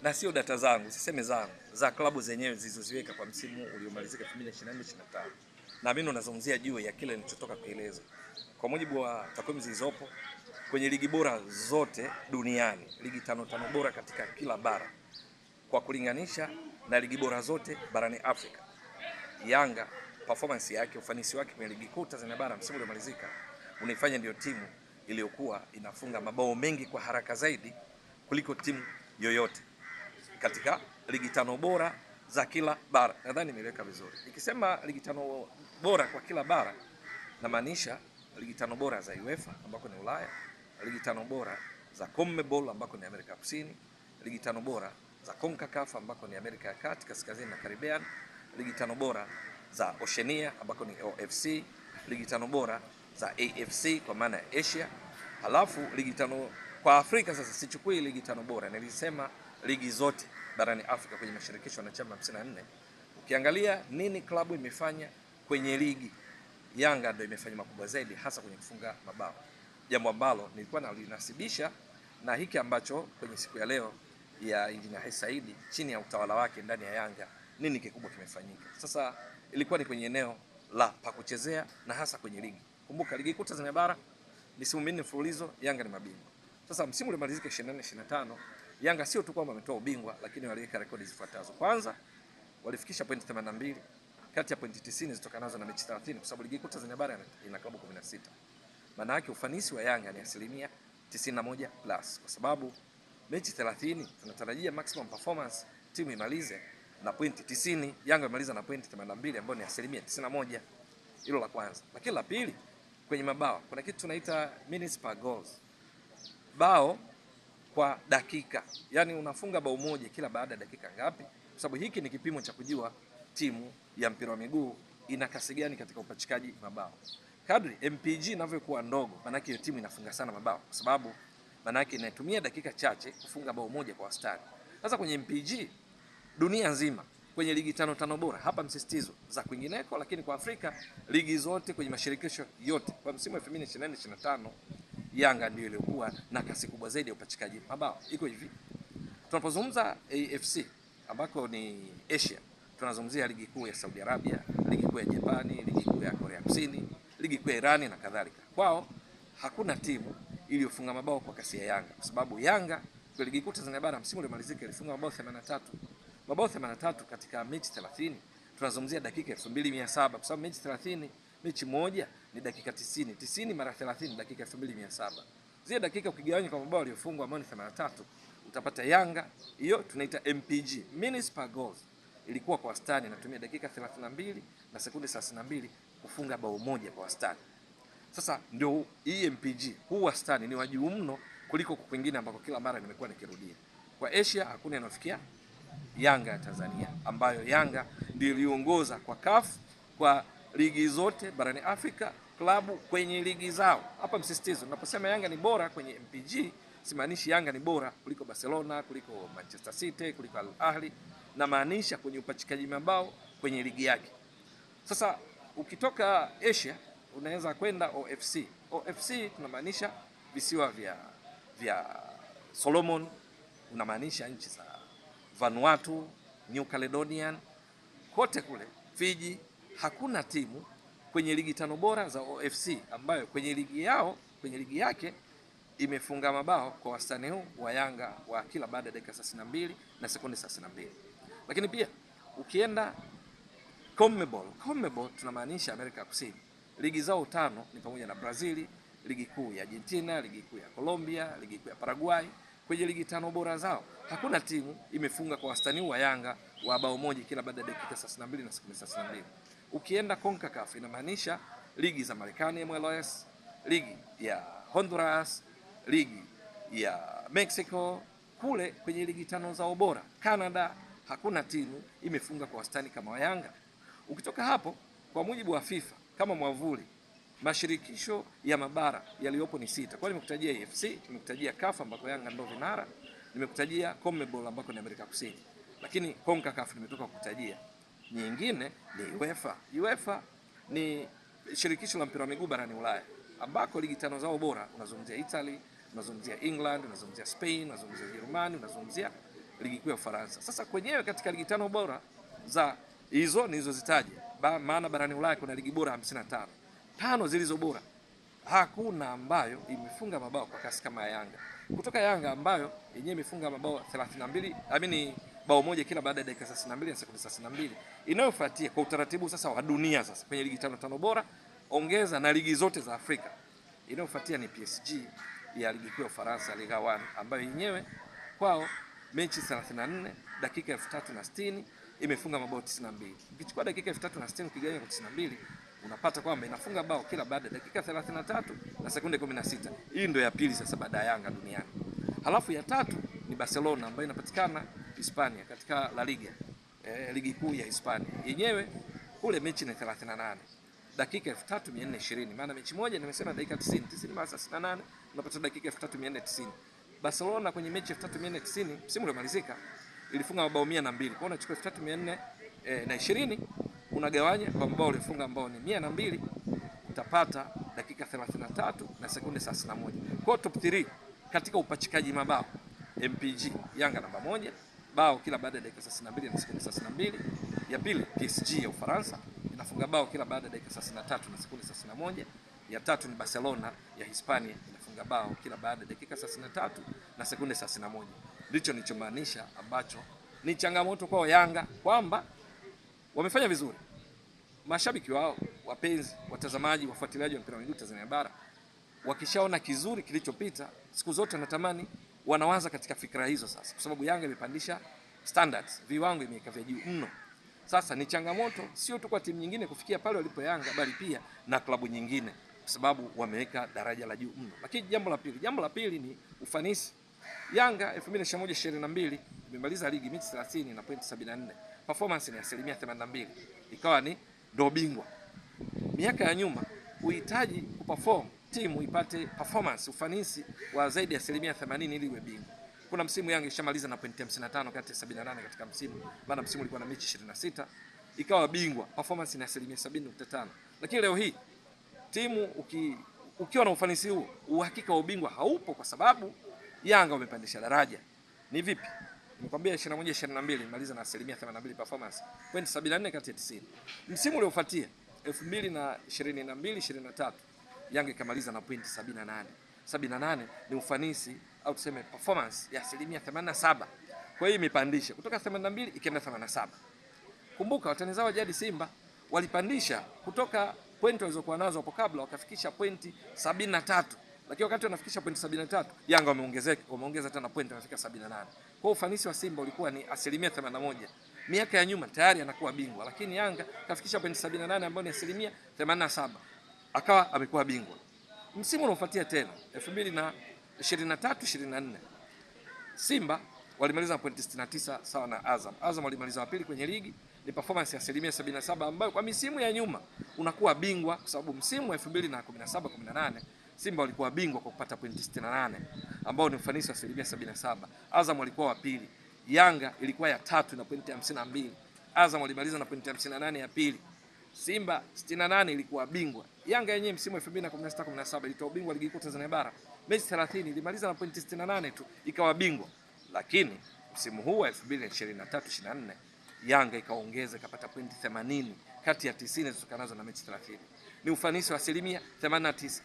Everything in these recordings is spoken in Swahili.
na sio data zangu, siseme zangu, za klabu zenyewe zilizoziweka kwa msimu uliomalizika 2024-2025. Na mimi nazungumzia juu ya kile nilichotoka kueleza. Kwa mujibu wa takwimu zilizopo kwenye ligi bora zote duniani, ligi tano bora katika kila bara, kwa kulinganisha na ligi bora zote barani Afrika, Yanga performance yake, ufanisi wake kwenye ligi kuu Tanzania bara msimu uliomalizika unaifanya ndio timu iliyokuwa inafunga mabao mengi kwa haraka zaidi kuliko timu yoyote katika ligi tano bora za kila bara. Nadhani nimeweka vizuri. Nikisema ligi tano bora kwa kila bara, na maanisha ligi tano bora za UEFA ambako ni Ulaya, ligi tano bora za CONMEBOL ambako ni Amerika Kusini, ligi tano bora za CONCACAF ambako ni Amerika ya Kati, Kaskazini na Caribbean, ligi tano bora za Oceania ambako ni OFC, ligi tano bora za AFC kwa maana ya Asia. Halafu ligi tano kwa Afrika, sasa sichukui ligi tano bora, nilisema ligi zote barani Afrika kwenye mashirikisho wanachama 54. Ukiangalia nini klabu imefanya kwenye ligi, Yanga ndio imefanya makubwa zaidi, hasa kwenye kufunga mabao, jambo ambalo nilikuwa nalinasibisha na hiki ambacho kwenye siku ya leo ya Injinia Hersi Said chini ya utawala wake ndani ya Yanga nini kikubwa kimefanyika. Sasa ilikuwa ni kwenye eneo la pa kuchezea na hasa kwenye ligi. Kumbuka ligi kuu Tanzania bara misimu minne mfululizo Yanga ni mabingwa. Sasa msimu ulimalizika 24-25, Yanga sio tu kwamba wametoa ubingwa, lakini waliweka rekodi zifuatazo. Kwanza, walifikisha pointi 82 kati ya pointi 90 zitokanazo na mechi 30, kwa sababu ligi kuu Tanzania bara ina klabu 16. Maana yake ufanisi wa Yanga ni 91+, kwa sababu mechi 30 tunatarajia maximum performance timu imalize na pointi 90. Yanga imaliza na pointi 82 ambayo ni 91. Hilo la kwanza. Lakini la pili, kwenye mabao kuna kitu tunaita minutes per goals, bao kwa dakika, yani unafunga bao moja kila baada ya dakika ngapi, kwa sababu hiki ni kipimo cha kujua timu ya mpira wa miguu ina kasi gani katika upachikaji mabao. Kadri MPG inavyokuwa ndogo, maana yake timu inafunga sana mabao, kwa sababu maana yake inatumia dakika chache kufunga bao moja kwa wastani. Sasa kwenye MPG dunia nzima kwenye ligi tano bora, hapa msisitizo za kwingineko, lakini kwa Afrika ligi zote kwenye mashirikisho yote kwa msimu wa 2024-2025 Yanga ndio iliyokuwa na kasi kubwa zaidi ya upachikaji mabao. Iko hivi, tunapozungumza AFC ambako ni Asia, tunazungumzia ligi kuu ya Saudi Arabia, ligi kuu ya Japani, ligi kuu ya Korea Kusini, ligi kuu ya Irani na kadhalika. Kwao hakuna timu iliyofunga mabao kwa kasi ya Yanga, kwa sababu Yanga kwa ligi kuu Tanzania bara msimu uliomalizika ilifunga mabao 83. Mabao 83 katika mechi 30, tunazungumzia dakika 2700, kwa sababu mechi 30, mechi moja ni dakika 90. 90 mara 30 dakika 2700. Zile dakika ukigawanya kwa mabao yaliyofungwa ambao ni 83, utapata Yanga hiyo tunaita MPG, minutes per goals, ilikuwa kwa wastani inatumia dakika 32 na sekunde 32 kufunga bao moja kwa wastani. Sasa ndio hii MPG, huu wastani ni wa juu mno kuliko kwingine ambako kila mara nimekuwa nikirudia. Kwa Asia hakuna inafikia Yanga ya Tanzania, ambayo Yanga ndio iliongoza kwa CAF kwa ligi zote barani Afrika, klabu kwenye ligi zao. Hapa msisitizo, naposema Yanga ni bora kwenye MPG, simaanishi Yanga ni bora kuliko Barcelona, kuliko Manchester City, kuliko Al Ahly, na maanisha kwenye upachikaji mabao kwenye ligi yake. Sasa ukitoka Asia unaweza kwenda OFC. OFC tunamaanisha visiwa vya Solomon, unamaanisha nchi za Vanuatu, New Caledonian, kote kule Fiji. Hakuna timu kwenye ligi tano bora za OFC ambayo kwenye ligi yao, kwenye ligi yake imefunga mabao kwa wastani huu wa Yanga wa kila baada ya dakika 32 na sekunde 32. Lakini pia ukienda CONMEBOL tunamaanisha Amerika Kusini. Ligi zao tano ni pamoja na Brazil, ligi kuu ya Argentina, ligi kuu ya Colombia, ligi kuu ya Paraguay. Kwenye ligi tano bora zao hakuna timu imefunga kwa wastani wa Yanga wa bao moja kila baada ya dakika 32 na sekunde 32. Ukienda CONCACAF inamaanisha ligi za Marekani MLS, ligi ya Honduras, ligi ya Mexico. Kule kwenye ligi tano za bora Canada hakuna timu imefunga kwa wastani kama wa Yanga. Ukitoka hapo, kwa mujibu wa FIFA kama mwavuli, mashirikisho ya mabara yaliyopo ni 6. Kwa nimekutajia AFC, nimekutajia CAF ambako Yanga ndio vinara, nimekutajia CONMEBOL ambako ni Amerika Kusini, lakini CONCACAF nimetoka kukutajia. Nyingine ni UEFA. UEFA ni shirikisho la mpira wa miguu barani Ulaya ambako ligi tano zao bora unazungumzia Italy, unazungumzia England, unazungumzia Spain, unazungumzia Ujerumani, unazungumzia ligi kuu ya Ufaransa. Sasa kwenyewe katika ligi 5 bora za hizo nilizozitaja, maana barani Ulaya kuna ligi bora 55. 5 zilizo bora hakuna ambayo imefunga mabao kwa kasi kama Yanga. Kutoka Yanga ambayo yenyewe imefunga mabao 32, bao moja kila baada ya dakika 32 na sekunde 32. Inayofuatia kwa utaratibu sasa wa dunia sasa kwenye ligi 5 bora, ongeza na ligi zote za Afrika. Inayofuatia ni PSG ya ligi kuu ya Ufaransa, Ligue 1, ambayo yenyewe kwao mechi 34, dakika 3060 imefunga mabao 92. Ukichukua dakika 3060 ukigawanya kwa 92, unapata kwamba inafunga bao kila baada ya dakika 33 na sekunde 16. Hii ndio ya pili sasa baada ya Yanga duniani. Halafu ya tatu ni Barcelona ambayo inapatikana Hispania katika La Liga, ligi kuu ya Hispania. Yenyewe kule mechi ni 38, dakika 3420, maana mechi moja nimesema dakika 90 mara 68 unapata dakika 3490. Barcelona kwenye mechi 3490 msimu uliomalizika ilifunga mabao 102. Kwa hiyo unachukua 3420 unagawanya kwa mabao ulifunga ambao ni 102, utapata dakika 33 na sekunde 31. Kwa top 3 katika upachikaji mabao, MPG Yanga namba 1, bao kila baada ya dakika 32 na sekunde 32. Ya pili PSG ya Ufaransa inafunga bao kila baada ya dakika 33 na sekunde 31. Ya tatu ni Barcelona ya Hispania inafunga bao kila baada ya dakika 33 na sekunde 31. Ndicho nilichomaanisha ambacho ni changamoto kwa Yanga kwamba wamefanya vizuri. Mashabiki wao, wapenzi, watazamaji, wafuatiliaji wa mpira wa miguu Tanzania bara wakishaona kizuri kilichopita, siku zote natamani wanawaza katika fikra hizo sasa, kwa sababu Yanga imepandisha standards, viwango imeweka vya juu mno. Sasa ni changamoto sio tu kwa timu nyingine kufikia pale walipo Yanga, bali pia na klabu nyingine, kwa sababu wameweka daraja la juu mno. Lakini jambo la pili ni ufanisi. Yanga 2021-2022 imemaliza ligi mechi 30 na pointi 74. Performance ni 82%. Ikawa ni ndio bingwa. Miaka ya nyuma uhitaji kuperform timu ipate performance, ufanisi wa zaidi ya 80% ili iwe bingwa. Kuna msimu Yanga ishamaliza na pointi 55 kati ya 78 katika msimu. Maana msimu ulikuwa na mechi 26, ikawa bingwa. Performance ni 70.5. Lakini leo hii timu ukiwa na ufanisi huo, uhakika wa ubingwa haupo, kwa sababu Yanga wamepandisha daraja. Ni vipi? Nimekwambia 21-22 imaliza na 82% performance, point 74 kati ya 90. Msimu uliofuatia 2022-23 Yanga ikamaliza na point 78. 78 ni ufanisi au tuseme performance ya 87%. Kwa hiyo imepandisha kutoka 82 ikaenda 87. Kumbuka watani zao jadi Simba walipandisha kutoka pointi walizokuwa nazo hapo kabla wakafikisha pointi 73. Lakini wakati wanafikisha pointi 73, Yanga wameongeza tena pointi wanafika 78. Kwa ufanisi wa Simba ulikuwa ni 81%. Miaka ya nyuma tayari anakuwa bingwa, lakini Yanga kafikisha pointi 78 ambayo ni 87%. Akawa amekuwa bingwa. Msimu unaofuatia tena 2023-24 Simba walimaliza pointi 69 sawa na Azam. Azam walimaliza wa pili kwenye ligi, ni performance ya 77% ambayo kwa misimu ya nyuma unakuwa bingwa, kwa sababu msimu wa 2017-18 Simba walikuwa bingwa kwa kupata pointi 68 ambao ni ufanisi wa 77%. Azam walikuwa wa pili. Yanga ilikuwa ya tatu na pointi 52. Azam walimaliza na pointi 58 ya pili. Simba 68 ilikuwa bingwa. Yanga yenyewe msimu wa 2016-17 ilitoa ubingwa ligi kuu Tanzania bara. Mechi 30 ilimaliza na pointi 68 tu ikawa bingwa. Lakini msimu huu wa 2023-24 Yanga ikaongeza ikapata pointi 80 kati ya 90 zilizotokanazo na mechi 30. Ni ufanisi wa 89%.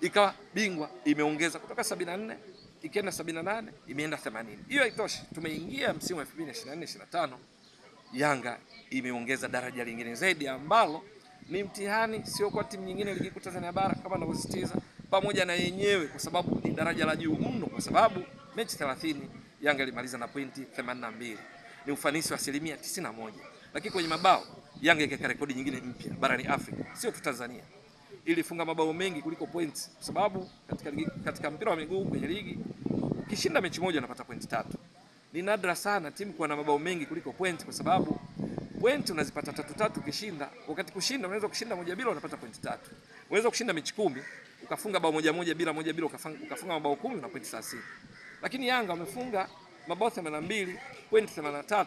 Ikawa bingwa, imeongeza kutoka 74 ikaenda 78 imeenda 80. Hiyo haitoshi. Tumeingia msimu wa 2024-25 Yanga imeongeza daraja lingine zaidi ambalo ni mtihani sio kwa timu nyingine ligi kuu Tanzania bara kama ninavyosisitiza, pamoja na yenyewe, kwa sababu ni daraja la juu mno, kwa sababu mechi 30 Yanga ilimaliza na pointi 82. Ni ufanisi wa 91%. Lakini kwenye mabao Yanga ikaweka rekodi nyingine mpya barani Afrika, sio tu Tanzania. Ilifunga mabao mengi kuliko points, kwa sababu katika mpira wa miguu kwenye ligi ukishinda mechi moja unapata pointi 3. Ni nadra sana timu kuwa na mabao mengi kuliko pointi, kwa sababu pointi unazipata 3 ukishinda. Wakati kushinda unaweza kushinda 1-0 unapata pointi 3. Unaweza kushinda mechi 10 ukafunga bao 1-1 bila 1-0 ukafunga mabao 10 na pointi 30. Lakini Yanga wamefunga mabao 82, pointi 83.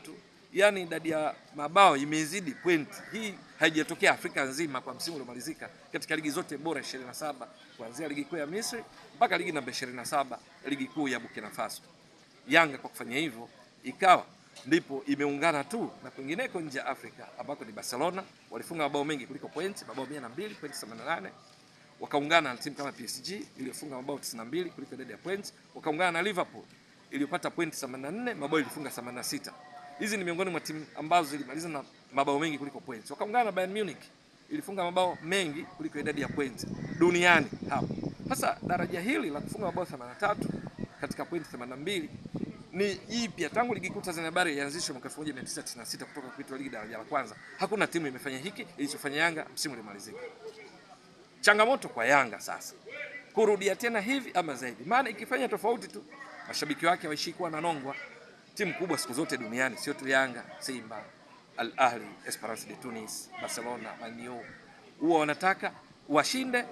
Yani idadi ya mabao imezidi pointi. Hii haijatokea Afrika nzima kwa msimu uliomalizika katika ligi zote bora 27, kuanzia ligi kuu ya Misri mpaka ligi namba 27 ligi kuu ya Burkina Faso. Yanga kwa kufanya hivyo ikawa ndipo imeungana tu na kwingineko nje ya Afrika ambako ni Barcelona, walifunga mabao mengi kuliko pointi, mabao 102, pointi 88. Wakaungana na timu kama PSG iliyofunga mabao 92 kuliko idadi ya points, wakaungana na Liverpool iliyopata pointi 84, mabao ilifunga 86. Hizi ni miongoni mwa timu ambazo zilimaliza na mabao mengi kuliko points. Wakaungana na Bayern Munich ilifunga mabao mengi kuliko idadi ya points duniani hapo. Sasa daraja hili la kufunga mabao 83 katika pointi 82 ni jipya tangu ligi kuu Tanzania bara ianzishwe mwaka 1996 kutoka kuitwa ligi daraja la kwanza. Hakuna timu imefanya hiki ilichofanya Yanga msimu uliomalizika. Changamoto kwa Yanga sasa kurudia tena hivi ama zaidi, maana ikifanya tofauti tu mashabiki wake waishi kuwa na nongwa. Timu kubwa siku zote duniani sio tu Yanga, Simba, Al Ahly, Esperance de Tunis, Barcelona, Man U, huwa wanataka washinde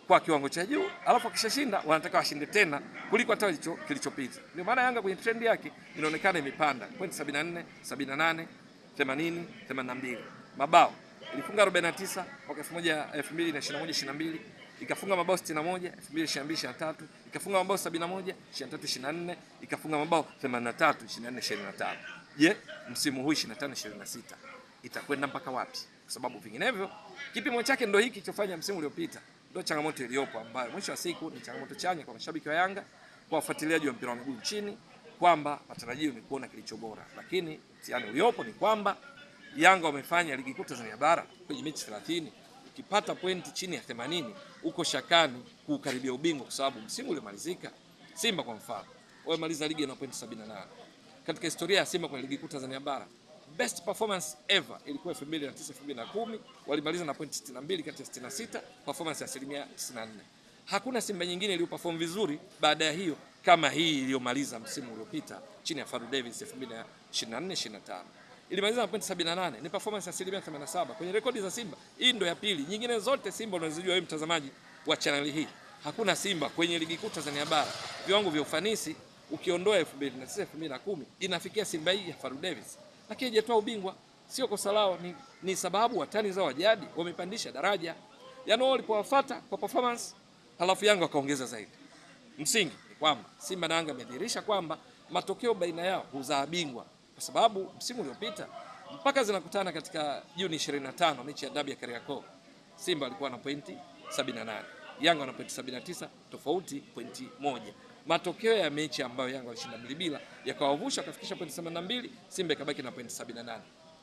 kwa kiwango cha juu, alafu akishashinda wanataka washinde tena kuliko hata kilichopita. Ndio maana Yanga kwenye trend yake inaonekana imepanda pointi 74, 78, 80, 82. Mabao ilifunga 49 mwaka 2021-22, ikafunga mabao 61 2022-23, ikafunga mabao 71 23-24, ikafunga mabao 83 24-25. Je, msimu huu 25-26 itakwenda mpaka wapi? Kwa sababu vinginevyo kipimo chake ndio hiki kilichofanya msimu uliopita. Ndio changamoto iliyopo ambayo mwisho wa siku ni changamoto chanya kwa mashabiki wa Yanga, kwa wafuatiliaji wa mpira wa miguu nchini, kwamba matarajio ni kuona kilicho bora, lakini mtihani uliopo ni kwamba Yanga wamefanya ligi kuu Tanzania bara kwenye mechi 30, ukipata pointi chini ya 80 uko shakani kukaribia ubingwa, kwa sababu msimu uliomalizika Simba kwa mfano wamemaliza ligi na pointi 78. Katika historia ya Simba kwenye ligi kuu Tanzania bara, best performance ever ilikuwa 2009-2010, walimaliza na pointi 62 kati ya 66, performance ya 94%. Hakuna Simba nyingine iliyoperform vizuri baada ya hiyo kama hii iliyomaliza msimu uliopita chini ya Fadlu Davis 2024-25. Ilimaliza na pointi 78, ni performance ya 87% kwenye rekodi za Simba. Hii ndio ya pili. Nyingine zote Simba unazijua wewe mtazamaji wa channel hii. Hakuna Simba kwenye ligi kuu Tanzania bara viwango vya ufanisi ukiondoa 2009-2010 inafikia Simba hii ya Fadlu Davis, lakini hajatoa ubingwa. Sio kosa lao, ni sababu watani zao wajadi wamepandisha daraja. Yaani wao walipowafuata kwa performance, halafu Yanga wakaongeza zaidi. Msingi ni kwamba Simba na Yanga wamedhihirisha kwamba matokeo baina yao huzaa bingwa, kwa sababu msimu uliopita mpaka zinakutana katika Juni 25 mechi ya dabi ya Kariakoo, Simba alikuwa na pointi 78, Yanga na pointi 79, tofauti pointi moja. Matokeo ya mechi ambayo Yanga walishinda bila yakawavusha kafikisha pointi 82, Simba ikabaki na pointi 78.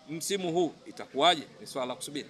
Msimu huu itakuwaje? Ni swala la kusubiri.